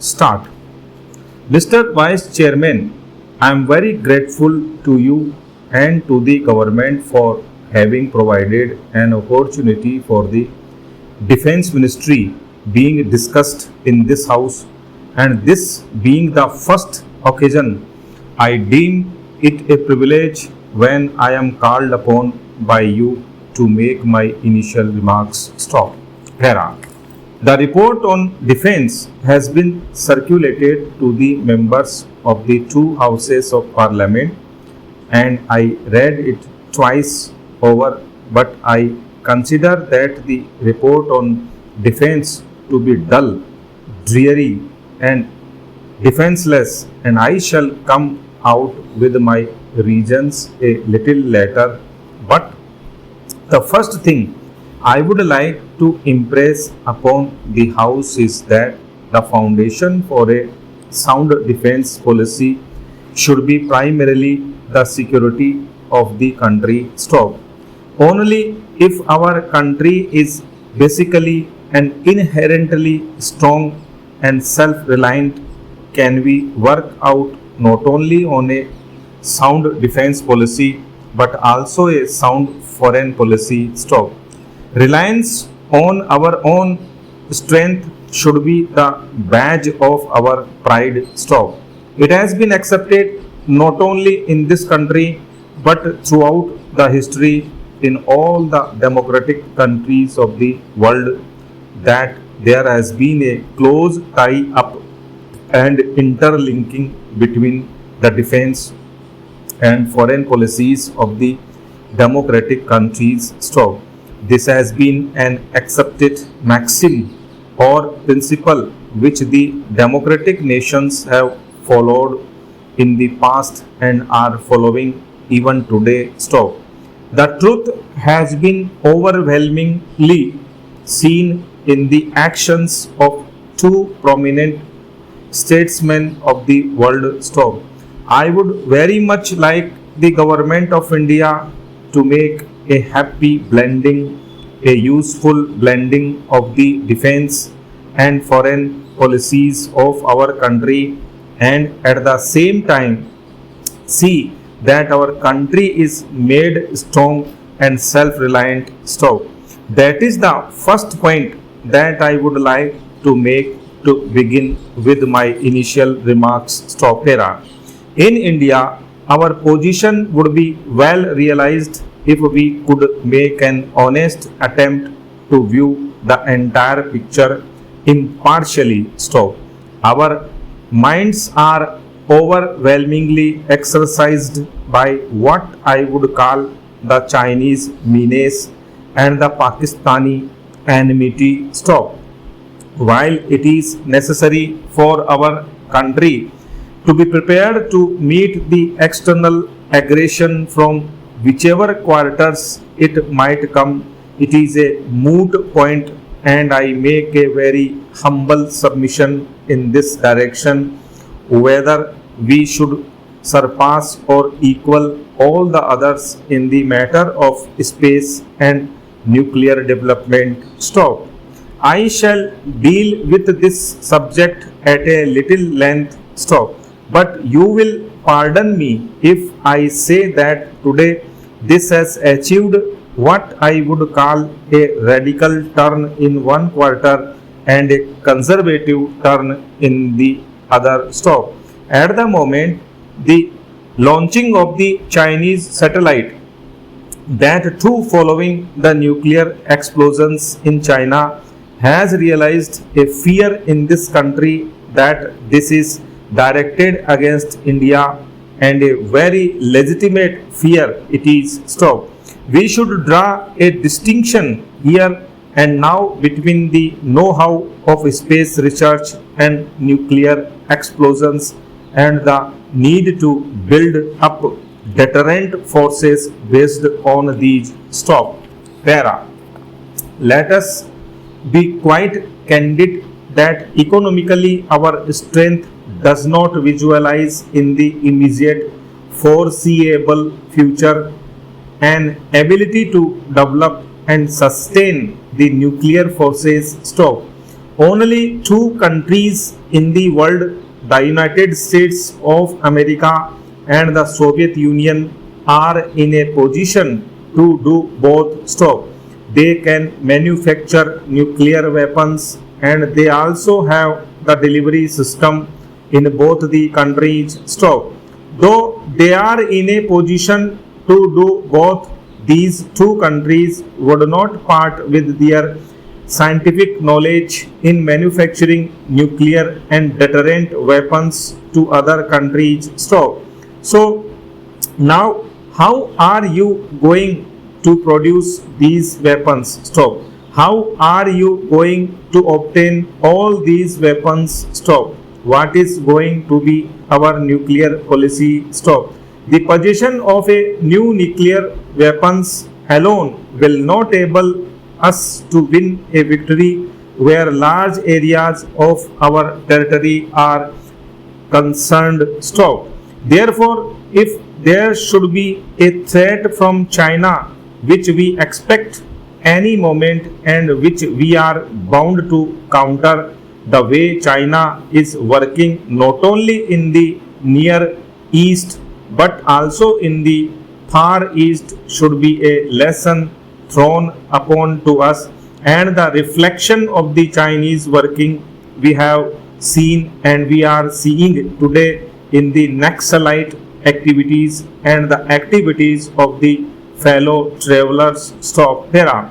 Start. Mr. Vice Chairman, I am very grateful to you and to the government for having provided an opportunity for the Defense Ministry being discussed in this House, and this being the first occasion, I deem it a privilege when I am called upon by you to make my initial remarks. Stop. Hera. The report on defense has been circulated to the members of the two houses of parliament, and I read it twice over, but I consider that the report on defense to be dull, dreary, and defenseless, and I shall come out with my reasons a little later. But the first thing I would like to impress upon the House is that the foundation for a sound defense policy should be primarily the security of the country. Stop. Only if our country is basically and inherently strong and self-reliant can we work out not only on a sound defense policy but also a sound foreign policy. Stop. Reliance on our own strength should be the badge of our pride. Stop. It has been accepted not only in this country but throughout the history in all the democratic countries of the world that there has been a close tie up and interlinking between the defense and foreign policies of the democratic countries. Stop. This has been an accepted maxim or principle which the democratic nations have followed in the past and are following even today. Stop. The truth has been overwhelmingly seen in the actions of two prominent statesmen of the world. Stop. I would very much like the government of India to make a happy blending, a useful blending of the defense and foreign policies of our country, and at the same time see that our country is made strong and self-reliant. Stop. That is the first point that I would like to make to begin with my initial remarks. Stop. Hera. In India, our position would be well realized if we could make an honest attempt to view the entire picture impartially. Stop. Our minds are overwhelmingly exercised by what I would call the Chinese menace and the Pakistani enmity. Stop. While it is necessary for our country to be prepared to meet the external aggression from whichever quarters it might come, it is a moot point, and I make a very humble submission in this direction whether we should surpass or equal all the others in the matter of space and nuclear development. Stop. I shall deal with this subject at a little length. Stop. But you will pardon me if I say that today this has achieved what I would call a radical turn in one quarter and a conservative turn in the other. Stop. At the moment, the launching of the Chinese satellite, that too following the nuclear explosions in China, has realized a fear in this country that this is directed against India, and a very legitimate fear it is. Stop. We should draw a distinction here and now between the know-how of space research and nuclear explosions and the need to build up deterrent forces based on these. Stop. Para. Let us be quite candid that economically our strength does not visualize in the immediate foreseeable future an ability to develop and sustain the nuclear forces. Stop. only two countries in the world, the United States of America and the Soviet Union, are in a position to do both. Stop. They can manufacture nuclear weapons and they also have the delivery system in both the countries. Stop. Though they are in a position to do both, these two countries would not part with their scientific knowledge in manufacturing nuclear and deterrent weapons to other countries. Stop. So now, how are you going to produce these weapons? Stop. How are you going to obtain all these weapons? Stop. What is going to be our nuclear policy? Stop. The possession of a new nuclear weapons alone will not able us to win a victory where large areas of our territory are concerned. Stop. Therefore, if there should be a threat from China, which we expect any moment and which we are bound to counter, the way China is working not only in the Near East but also in the Far East should be a lesson thrown upon to us, and the reflection of the Chinese working we have seen and we are seeing today in the Naxalite activities and the activities of the fellow travelers. Stop. Para.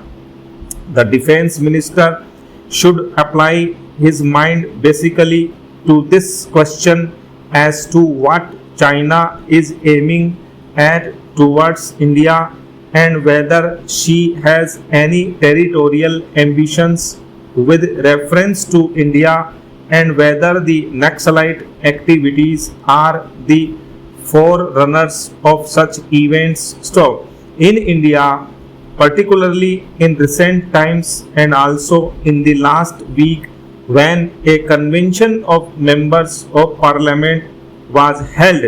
The defense minister should apply his mind basically to this question as to what China is aiming at towards India and whether she has any territorial ambitions with reference to India and whether the Naxalite activities are the forerunners of such events. Stop. In India, particularly in recent times and also in the last week, when a convention of members of parliament was held,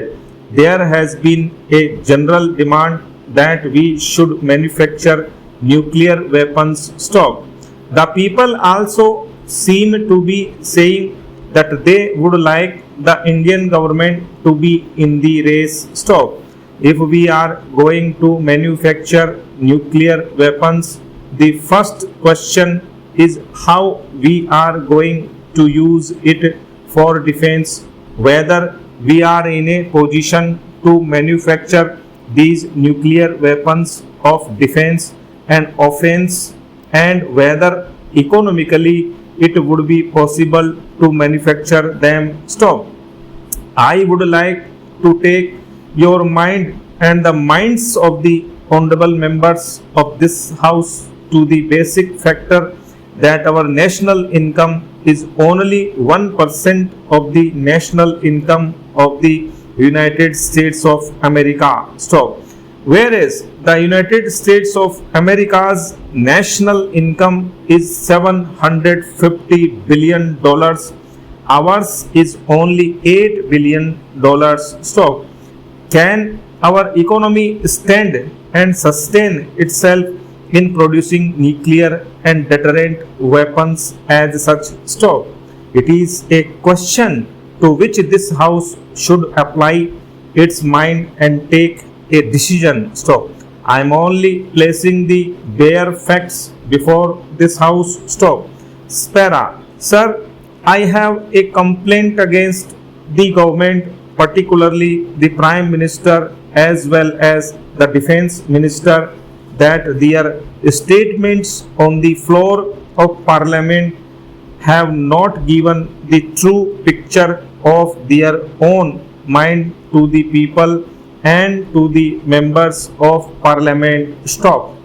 there has been a general demand that we should manufacture nuclear weapons. Stop. The people also seem to be saying that they would like the Indian government to be in the race. Stop. If we are going to manufacture nuclear weapons, the first question is how we are going to use it for defense, whether we are in a position to manufacture these nuclear weapons of defense and offense, and whether economically it would be possible to manufacture them. Stop. I would like to take your mind and the minds of the honorable members of this house to the basic factor that our national income is only 1% of the national income of the United States of America. Stop. Whereas the United States of America's national income is $750 billion, ours is only $8 billion. Stop. Can our economy stand and sustain itself in producing nuclear and deterrent weapons as such? Stop. It is a question to which this house should apply its mind and take a decision. Stop. I am only placing the bare facts before this house. Stop. Spera. Sir, I have a complaint against the government, particularly the Prime Minister as well as the Defense Minister, that their statements on the floor of Parliament have not given the true picture of their own mind to the people and to the members of Parliament. Stop.